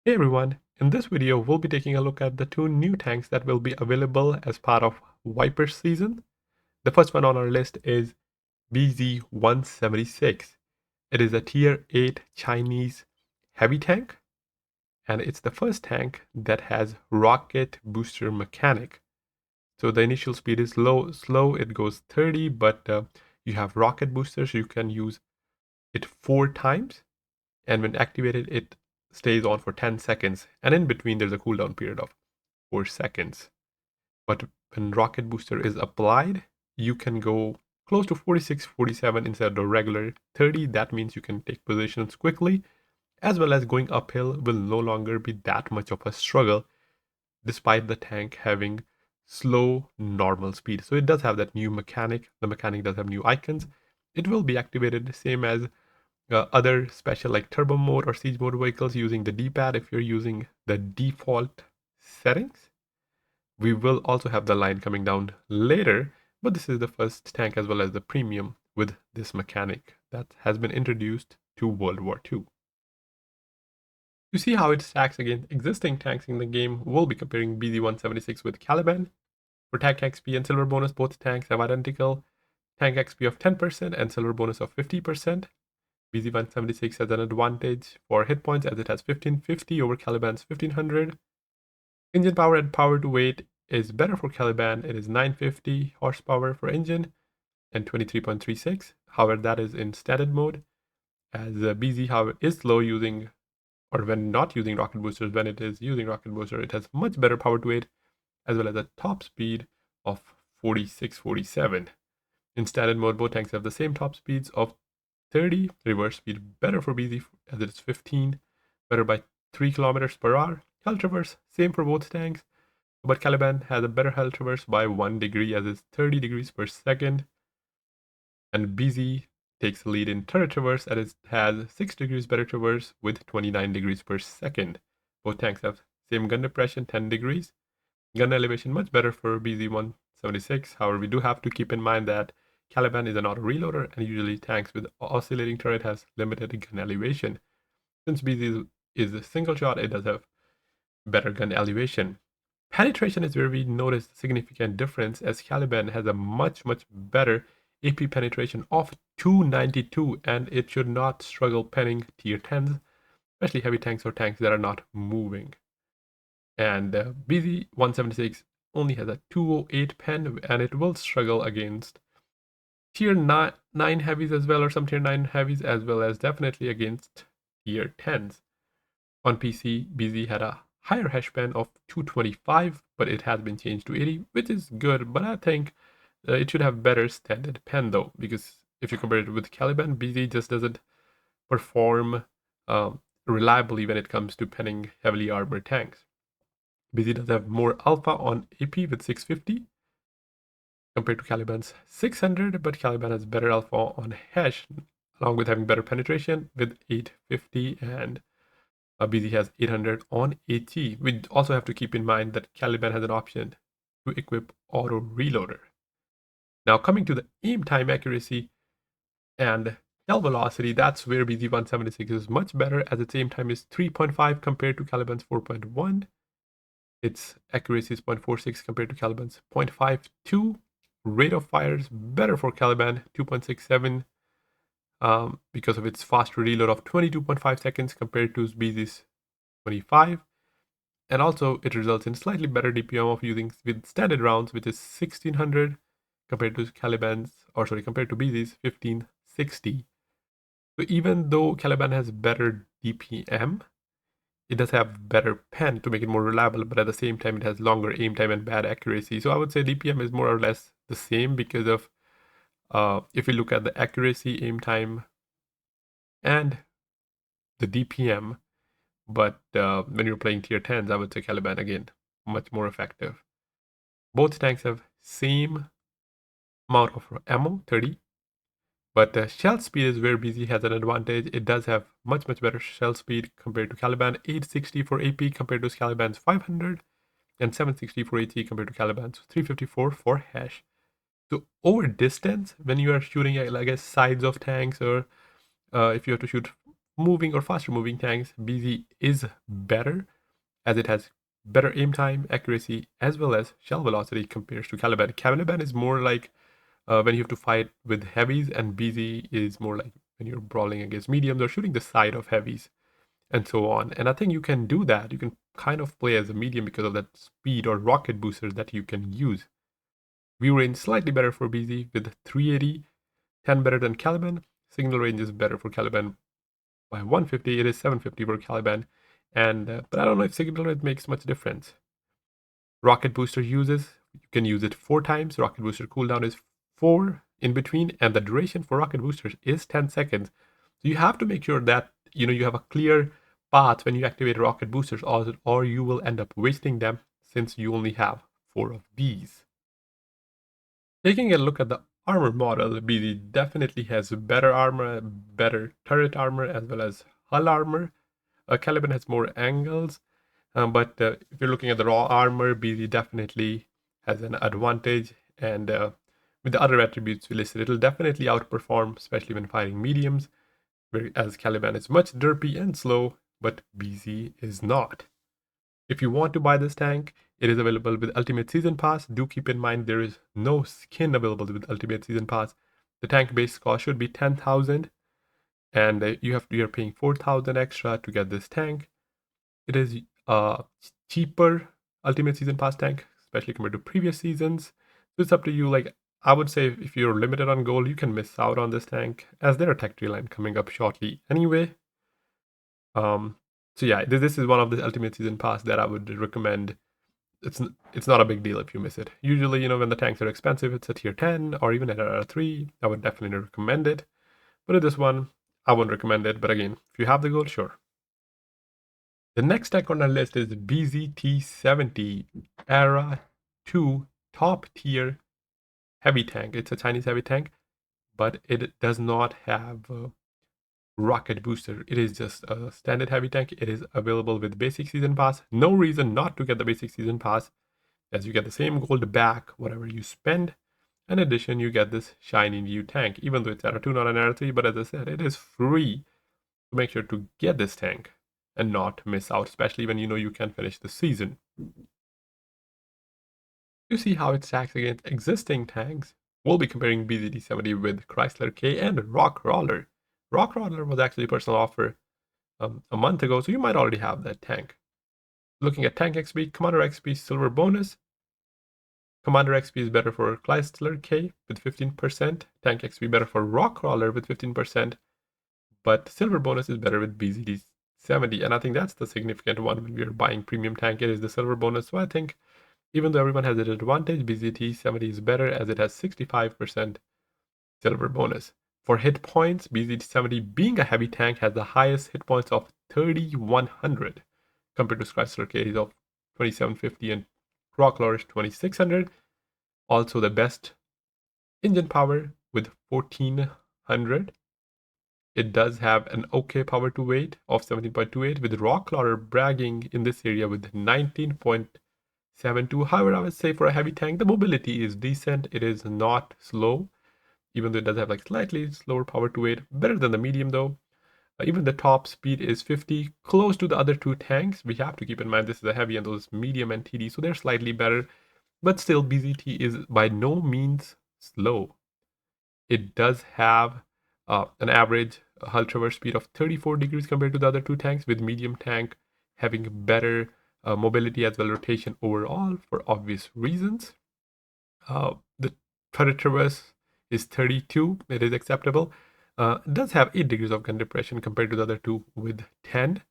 Hey everyone, in this video we'll be taking a look at the two new tanks that will be available as part of Viper season. The first one on our list is BZ-176. It is a tier 8 Chinese heavy tank, and it's the first tank that has rocket booster mechanic. So the initial speed is slow, it goes 30, but you have rocket boosters, you can use it 4 times, and when activated it stays on for 10 seconds, and in between there's a cooldown period of 4 seconds. But when rocket booster is applied, you can go close to 46, 47 instead of the regular 30. That means you can take positions quickly, as well as going uphill will no longer be that much of a struggle, despite the tank having slow normal speed. So it does have that new mechanic. The mechanic does have new icons. It will be activated same as other special like turbo mode or siege mode vehicles using the D-pad if you're using the default settings. We will also have the line coming down later, but this is the first tank as well as the premium with this mechanic that has been introduced to World War II. To see how it stacks against existing tanks in the game, we'll be comparing BZ-176 with Caliban. For tank XP and silver bonus, both tanks have identical tank XP of 10% and silver bonus of 50%. BZ-176 has an advantage for hit points as it has 1550 over Caliban's 1500. Engine power and power to weight is better for Caliban. It is 950 horsepower for engine and 23.36. However, that is in standard mode. As BZ, however, is slow using, or when not using rocket boosters, when it is using rocket booster, it has much better power to weight as well as a top speed of 46, 47. In standard mode, both tanks have the same top speeds of 30. Reverse speed better for BZ as it is 15, better by 3 kilometers per hour. Hell traverse, same for both tanks, but Caliban has a better hell traverse by 1 degree as it's 30 degrees per second. And BZ takes the lead in turret traverse as it has 6 degrees better traverse with 29 degrees per second. Both tanks have same gun depression, 10 degrees. Gun elevation much better for BZ-176. However, we do have to keep in mind that Caliban is an auto reloader, and usually tanks with oscillating turret has limited gun elevation. Since BZ is a single shot, it does have better gun elevation. Penetration is where we notice a significant difference, as Caliban has a much better AP penetration of 292, and it should not struggle penning tier 10s, especially heavy tanks or tanks that are not moving. And BZ-176 only has a 208 pen, and it will struggle against tier 9 heavies as well, or some tier 9 heavies, as well as definitely against tier 10s. On PC, BZ had a higher hash pen of 225, but it has been changed to 80, which is good, but I think it should have better standard pen though, because if you compare it with Caliban, BZ just doesn't perform reliably when it comes to penning heavily armored tanks. BZ does have more alpha on AP with 650 compared to Caliban's 600, but Caliban has better alpha on hash, along with having better penetration with 850, and BZ has 800 on AT. We also have to keep in mind that Caliban has an option to equip auto reloader. Now coming to the aim time accuracy and shell velocity, that's where BZ-176 is much better, as its aim time is 3.5 compared to Caliban's 4.1. Its accuracy is 0.46 compared to Caliban's 0.52. Rate of fire is better for Caliban, 2.67, because of its faster reload of 22.5 seconds compared to BZ's 25. And also it results in slightly better DPM of using with standard rounds, which is 1600 compared to compared to BZ's 1560. So even though Caliban has better DPM, it does have better pen to make it more reliable, but at the same time it has longer aim time and bad accuracy. So I would say DPM is more or less the same, because of if you look at the accuracy, aim time, and the DPM, but when you're playing tier 10s, I would say Caliban again, much more effective. Both tanks have same amount of ammo, 30, but shell speed is where BZ has an advantage. It does have much better shell speed compared to Caliban, 860 for AP compared to Caliban's 500, and 760 for AT compared to Caliban's 354 for hash. So over distance, when you are shooting at, like, sides of tanks, or if you have to shoot moving or faster moving tanks, BZ is better as it has better aim time, accuracy, as well as shell velocity compared to Caliban. Caliban is more like when you have to fight with heavies, and BZ is more like when you're brawling against mediums or shooting the side of heavies and so on. And I think you can do that. You can kind of play as a medium because of that speed or rocket booster that you can use. View range slightly better for BZ with 380, 10 better than Caliban. Signal range is better for Caliban by 150. It is 750 for Caliban. And but I don't know if signal range makes much difference. Rocket booster uses, you can use it 4 times. Rocket booster cooldown is 4 in between, and the duration for rocket boosters is 10 seconds. So you have to make sure that you have a clear path when you activate rocket boosters, or you will end up wasting them since you only have 4 of these. Taking a look at the armor model, BD definitely has better armor, better turret armor, as well as hull armor. Caliban has more angles, but if you're looking at the raw armor, BD definitely has an advantage. And with the other attributes we listed, it'll definitely outperform, especially when fighting mediums, whereas Caliban is much derpy and slow, but BZ is not. If you want to buy this tank, it is available with Ultimate Season Pass. Do keep in mind there is no skin available with Ultimate Season Pass. The tank base cost should be 10,000, and you're paying 4,000 extra to get this tank. It is a cheaper Ultimate Season Pass tank, especially compared to previous seasons. So it's up to you. Like, I would say if you're limited on gold, you can miss out on this tank, as there are tech tree line coming up shortly anyway. So yeah, this is one of the Ultimate Season Pass that I would recommend. It's not a big deal if you miss it. Usually, when the tanks are expensive, it's a tier 10 or even at a 3. I would definitely recommend it. But with this one, I wouldn't recommend it. But again, if you have the gold, sure. The next tank on our list is BZT-70 Era 2 top tier heavy tank. It's a Chinese heavy tank, but it does not have rocket booster. It is just a standard heavy tank. It is available with basic season pass. No reason not to get the basic season pass, as you get the same gold back whatever you spend. In addition, you get this shiny new tank, even though it's Era 2, not an Era 3. But as I said, it is free. So make sure to get this tank and not miss out, especially when you can finish the season. To see how it stacks against existing tanks, we'll be comparing BZT-70 with Chrysler K and Rock Roller. Rock Roller was actually a personal offer a month ago, so you might already have that tank. Looking at tank XP, Commander XP silver bonus. Commander XP is better for Chrysler K with 15%. Tank XP better for Rock Roller with 15%. But silver bonus is better with BZT-70. And I think that's the significant one when we are buying premium tank. It is the silver bonus. So I think even though everyone has an advantage, BZT-70 is better as it has 65% silver bonus. For hit points, BZT-70 being a heavy tank has the highest hit points of 3,100 compared to Chrysler K of 2,750 and Rock Lorry 2,600. Also the best engine power with 1,400. It does have an okay power to weight of 17.28, with Rock Crawler bragging in this area with 19.72. However, I would say for a heavy tank, the mobility is decent. It is not slow, even though it does have like slightly slower power to weight. Better than the medium though. Even the top speed is 50, close to the other two tanks. We have to keep in mind this is a heavy and those medium and TD, so they're slightly better. But still, BZT is by no means slow. It does have an average hull traverse speed of 34 degrees compared to the other two tanks, with medium tank having better mobility as well rotation overall for obvious reasons. The turret traverse is 32. It is acceptable. It does have 8 degrees of gun depression compared to the other two with 10.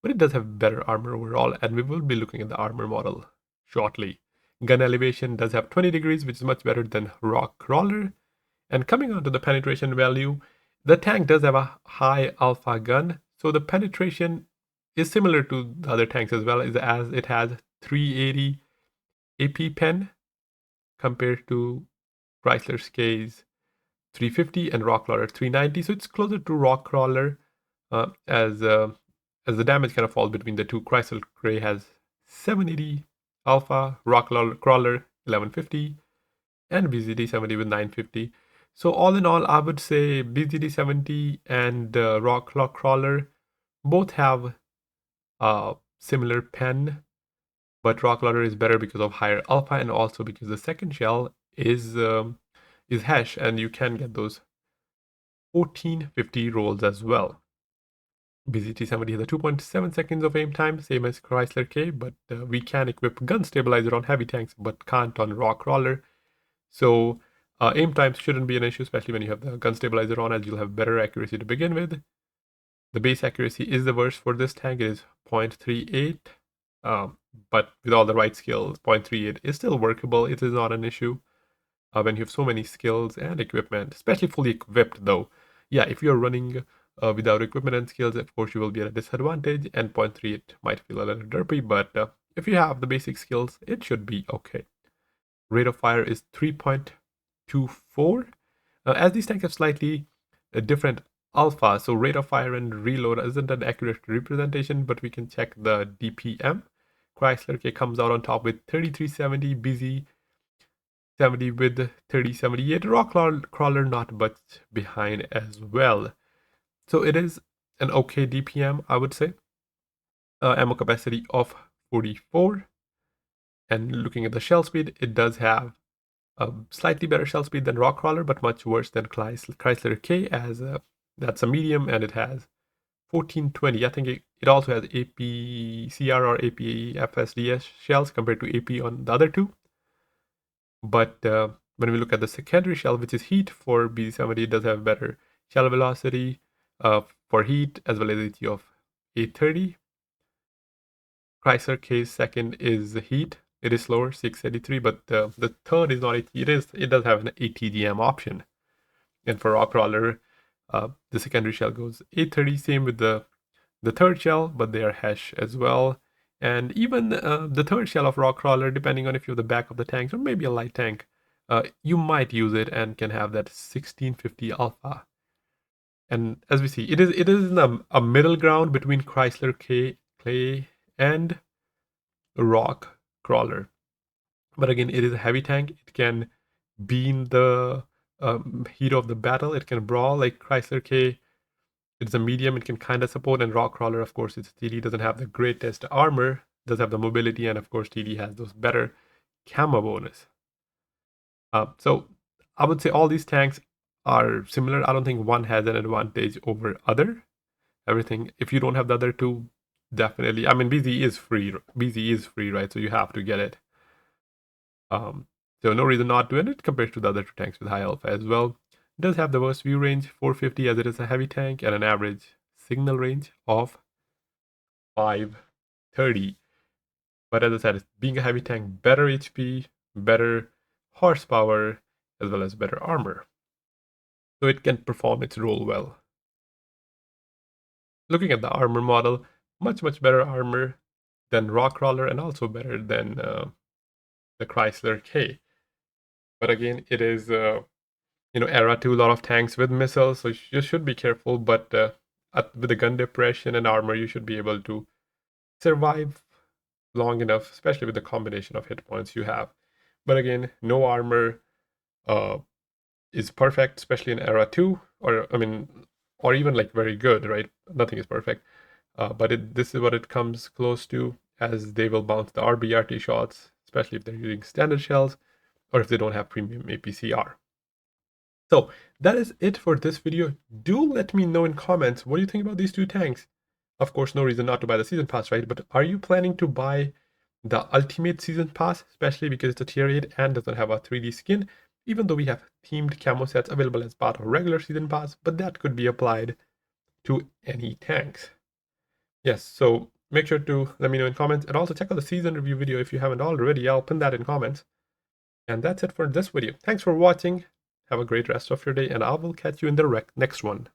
But it does have better armor overall, and we will be looking at the armor model shortly. Gun elevation does have 20 degrees, which is much better than Rock Crawler. And coming on to the penetration value, the tank does have a high alpha gun, so the penetration is similar to the other tanks as well, as it has 380 AP pen compared to Chrysler's K's 350 and Rock Crawler 390. So it's closer to Rock Crawler as the damage kind of falls between the two. Chrysler Grey has 780 alpha, Rock Crawler 1150, and BZT-70 with 950. So all in all, I would say BZD70 and Rock Crawler both have similar pen, but Rock Crawler is better because of higher alpha and also because the second shell is hash and you can get those 1450 rolls as well. BZT70 has a 2.7 seconds of aim time, same as Chrysler K, but we can equip gun stabilizer on heavy tanks, but can't on Rock Crawler. So aim times shouldn't be an issue, especially when you have the gun stabilizer on, as you'll have better accuracy to begin with. The base accuracy is the worst for this tank. It is 0.38, but with all the right skills, 0.38 is still workable. It is not an issue when you have so many skills and equipment, especially fully equipped though. Yeah, if you're running without equipment and skills, of course you will be at a disadvantage, and 0.38 might feel a little derpy, but if you have the basic skills, it should be okay. Rate of fire is 3.24. As these tanks have slightly different alpha, so rate of fire and reload isn't an accurate representation, but we can check the DPM. Chrysler K comes out on top with 3370, BZ70 with 3078, Rock Crawler not much behind as well. So it is an okay DPM, I would say. Ammo capacity of 44. And looking at the shell speed, it does have a slightly better shell speed than Rock Crawler, but much worse than Chrysler K, as that's a medium and it has 1420. I think it also has APCR or APFSDS shells compared to AP on the other two. But when we look at the secondary shell, which is heat for BZ70, it does have better shell velocity for heat as well as AT of 830. Chrysler K's second is heat. It is slower, 683, but the third is not AT. It does have an ATGM option. And for Rock Crawler, the secondary shell goes 830. Same with the third shell, but they are hash as well. And even the third shell of Rock Crawler, depending on if you have the back of the tanks or maybe a light tank, you might use it and can have that 1650 alpha. And as we see, it is in a middle ground between Chrysler Clay and Rock Crawler. But again, it is a heavy tank. It can be in the heat of the battle. It can brawl like Chrysler K. It's a medium. It can kind of support. And Rock Crawler, of course, its TD doesn't have the greatest armor. Does have the mobility, and of course, TD has those better camo bonus. So I would say all these tanks are similar. I don't think one has an advantage over other. Everything, if you don't have the other two, definitely. I mean, BZ is free. BZ is free, right? So you have to get it. So no reason not doing it compared to the other two tanks with high alpha as well. It does have the worst view range, 450, as it is a heavy tank, and an average signal range of 530. But as I said, being a heavy tank, better HP, better horsepower, as well as better armor. So it can perform its role well. Looking at the armor model, much better armor than Rock Crawler and also better than the Chrysler K. But again, it is era 2, a lot of tanks with missiles, so you should be careful. But with the gun depression and armor, you should be able to survive long enough, especially with the combination of hit points you have. But again, no armor is perfect, especially in era 2, or even like very good, right? Nothing is perfect. But this is what it comes close to, as they will bounce the RBRT shots, especially if they're using standard shells or if they don't have premium APCR. So that is it for this video. Do let me know in comments what do you think about these two tanks. Of course, no reason not to buy the season pass, right? But are you planning to buy the ultimate season pass, especially because it's a tier 8 and doesn't have a 3D skin, even though we have themed camo sets available as part of regular season pass, but that could be applied to any tanks. Yes, so make sure to let me know in comments, and also check out the season review video if you haven't already. I'll pin that in comments. And that's it for this video. Thanks for watching. Have a great rest of your day, and I will catch you in the next one.